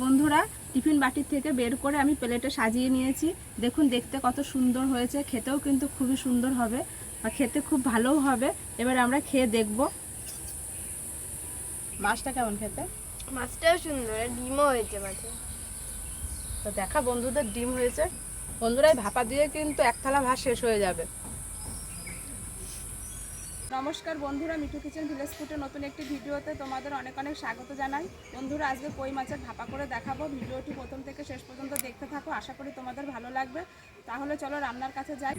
বন্ধুরা, টিফিন বাটির থেকে বের করে আমি প্লেটে সাজিয়ে নিয়েছি। দেখুন দেখতে কত সুন্দর হয়েছে, খেতেও কিন্তু খুবই সুন্দর হবে আর খেতে খুব ভালোও হবে। এবার আমরা খেয়ে দেখব মাছটা কেমন খেতে। মাছটাও সুন্দর, ডিমও হয়েছে মাছে। তো দেখা বন্ধুদের ডিম হয়েছে। বন্ধুরা, এই ভাপা দিয়ে কিন্তু এক থালা ভাত শেষ হয়ে যাবে। নমস্কার বন্ধুরা, মিঠু কিচেন ভিলেজ ফুডের নতুন একটি ভিডিওতে তোমাদের অনেক অনেক স্বাগত জানাই। বন্ধুরা, আজকে কই মাছের ভাপা করে দেখাবো। ভিডিওটি প্রথম থেকে শেষ পর্যন্ত দেখতে থাকো, আশা করি তোমাদের ভালো লাগবে। তাহলে চলো রান্নার কাছে যাই।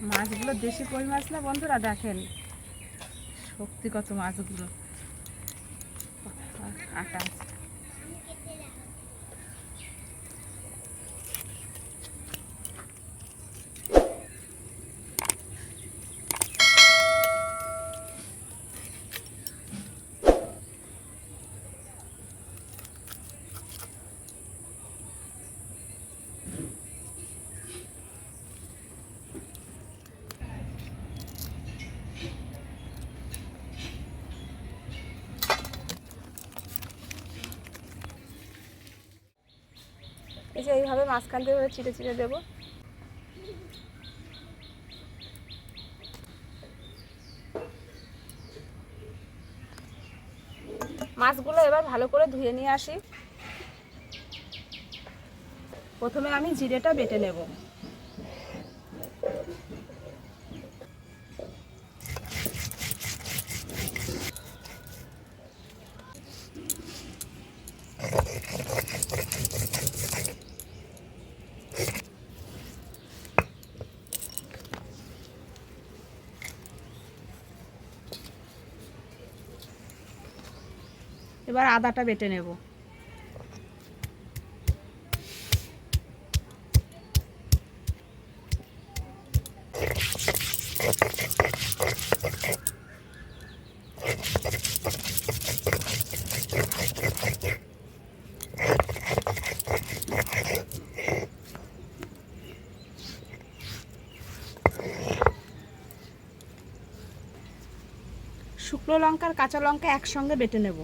মাছগুলো দেশি কই মাছ না বন্ধুরা, দেখেন শক্তি কত মাছগুলো, আটা আছে। এই যে এইভাবে মাঝখান দিয়ে চিড়ে চিড়ে দেবো। মাছগুলো এবার ভালো করে ধুয়ে নিয়ে আসি। প্রথমে আমি জিরেটা বেটে নেব। এবার আদাটা বেটে নেব। শুকনো লঙ্কা আর কাঁচা লঙ্কা একসঙ্গে বেটে নেব।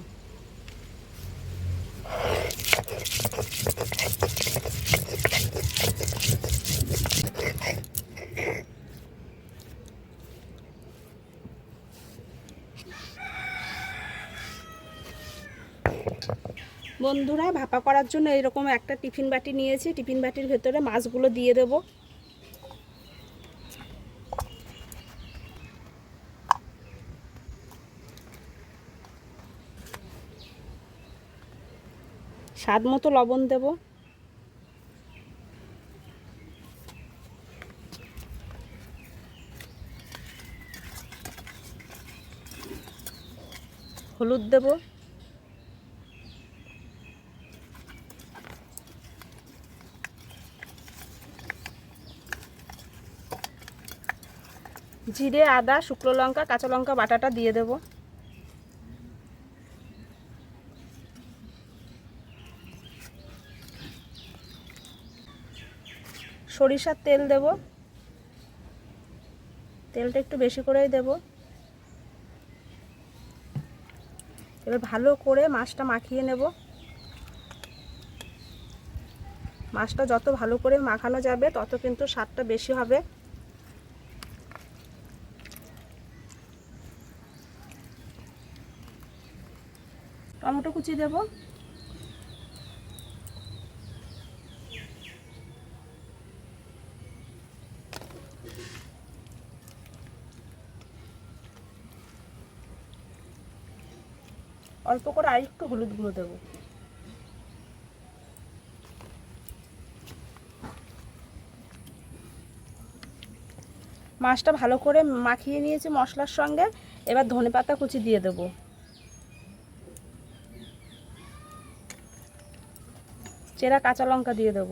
বন্ধুরা, ভাপা করার জন্য এরকম একটা টিফিন বাটি নিয়েছি। টিফিন বাটির ভেতরে মাছগুলো দিয়ে দেব। স্বাদ মতো লবণ দেব। হলুদ দেব। জিরে, আদা, শুকনো লঙ্কা, কাঁচা লঙ্কা বাটাটা দিয়ে দেব। সরিষার তেল দেব। তেলটা একটু বেশি করেই দেব। এবার ভালো করে মাছটা মাখিয়ে নেব। মাছটা যত ভালো করে মাখানো যাবে তত কিন্তু স্বাদটা বেশি হবে। টমেটো কুচি দেব। অল্প করে আরেকটু হলুদ গুঁড়ো দেব। মাছটা ভালো করে মাখিয়ে নিয়েছি মশলার সঙ্গে। এবার ধনেপাতা কুচি দিয়ে দেব। চেরা কাঁচা লঙ্কা দিয়ে দেব।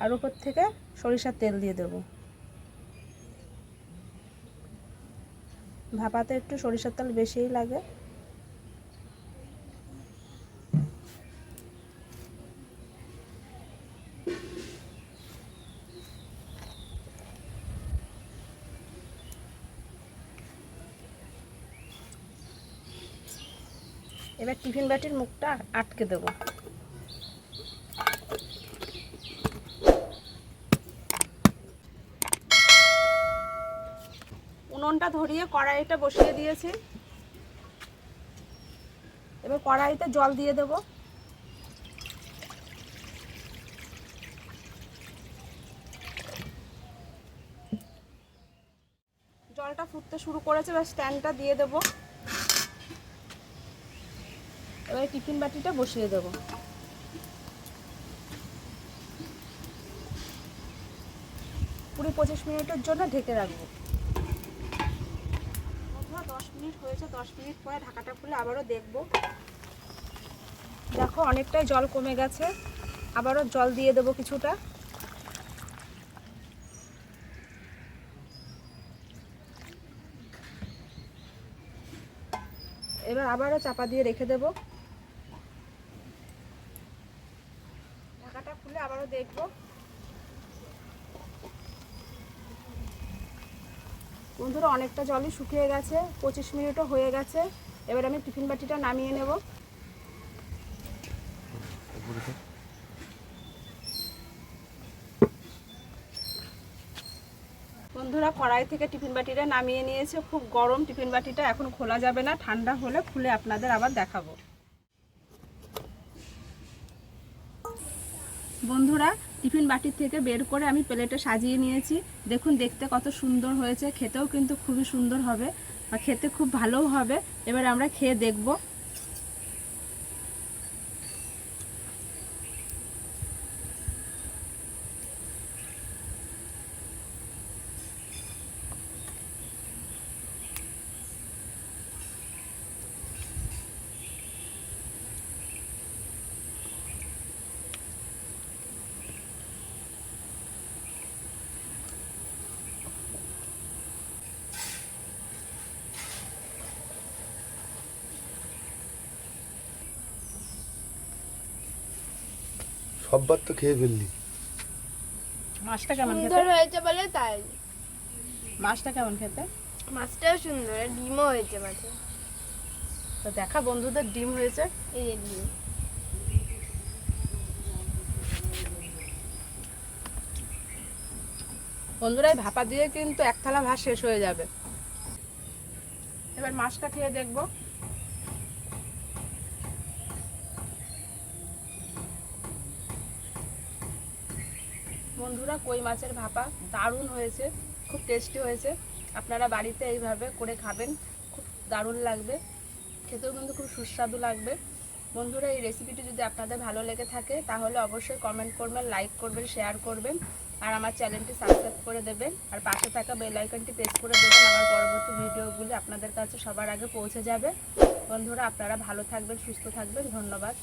আর উপর থেকে সরিষার তেল দিয়ে দেব। ভাপাতে একটু সরিষার তেল বেশিই লাগে। এবার টিফিন বাটির মুখটা আটকে দেবো। উনুনটা ধরিয়ে কড়াইটা বসিয়ে দিয়েছি। এবার কড়াইতে জল দিয়ে দেবো। জলটা ফুটতে শুরু করেছে, এবার স্ট্যান্ডটা দিয়ে দেবো। এবার টিফিন বাটিটা বসিয়ে দেবো। 20-25 মিনিটের জন্য ঢেকে রাখবো। 10 মিনিট হয়েছে, 10 মিনিট পরে ঢাকাটা খুলে আবারও দেখবো। দেখো অনেকটাই জল কমে গেছে, আবারও জল দিয়ে দেবো কিছুটা। এবার আবারও চাপা দিয়ে রেখে দেবো। ঢাকাটা খুলে আবারও দেখবো। বন্ধুরা অনেকটা জলই শুকিয়ে গেছে, 25 মিনিটও হয়ে গেছে। এবার আমি টিফিন বাটিটা নামিয়ে নেব। বন্ধুরা কড়াই থেকে টিফিন বাটিটা নামিয়ে নিয়েছে। খুব গরম টিফিন বাটিটা, এখন খোলা যাবে না, ঠান্ডা হলে খুলে আপনাদের আবার দেখাবো। বন্ধুরা টিফিন বাটির থেকে বের করে আমি প্লেটে সাজিয়ে নিয়েছি। দেখুন দেখতে কত সুন্দর হয়েছে, খেতেও কিন্তু খুবই সুন্দর হবে আর খেতে খুব ভালোও হবে। এবার আমরা খেয়ে দেখব। সববার তো খেয়ে ফেললি। মাছটা কেমন খেতে? সুন্দর হয়েছে বলে তাই। মাছটা কেমন খেতে? মাছটাও সুন্দর, ডিমও হয়েছে মাছে। তো দেখা বন্ধুদের ডিম হয়েছে। এই যে ডিম। বন্ধুরা এই ভাপা দিয়ে কিন্তু এক থালা ভাত শেষ হয়ে যাবে। এবার মাছটা খেয়ে দেখব। বন্ধুরা কই মাছের ভাপা দারুণ হয়েছে, খুব টেস্টি হয়েছে। আপনারা বাড়িতে এইভাবে করে খাবেন, খুব দারুণ লাগবে, খেতেও কিন্তু খুব সুস্বাদু লাগবে। বন্ধুরা এই রেসিপিটি যদি আপনাদের ভালো লেগে থাকে তাহলে অবশ্যই কমেন্ট করবেন, লাইক করবেন, শেয়ার করবেন আর আমার চ্যানেলটি সাবস্ক্রাইব করে দেবেন আর পাশে থাকা বেল আইকনটি প্রেস করে দেবেন। আমার পরবর্তী ভিডিওগুলি আপনাদের কাছে সবার আগে পৌঁছে যাবে। বন্ধুরা আপনারা ভালো থাকবেন, সুস্থ থাকবেন। ধন্যবাদ।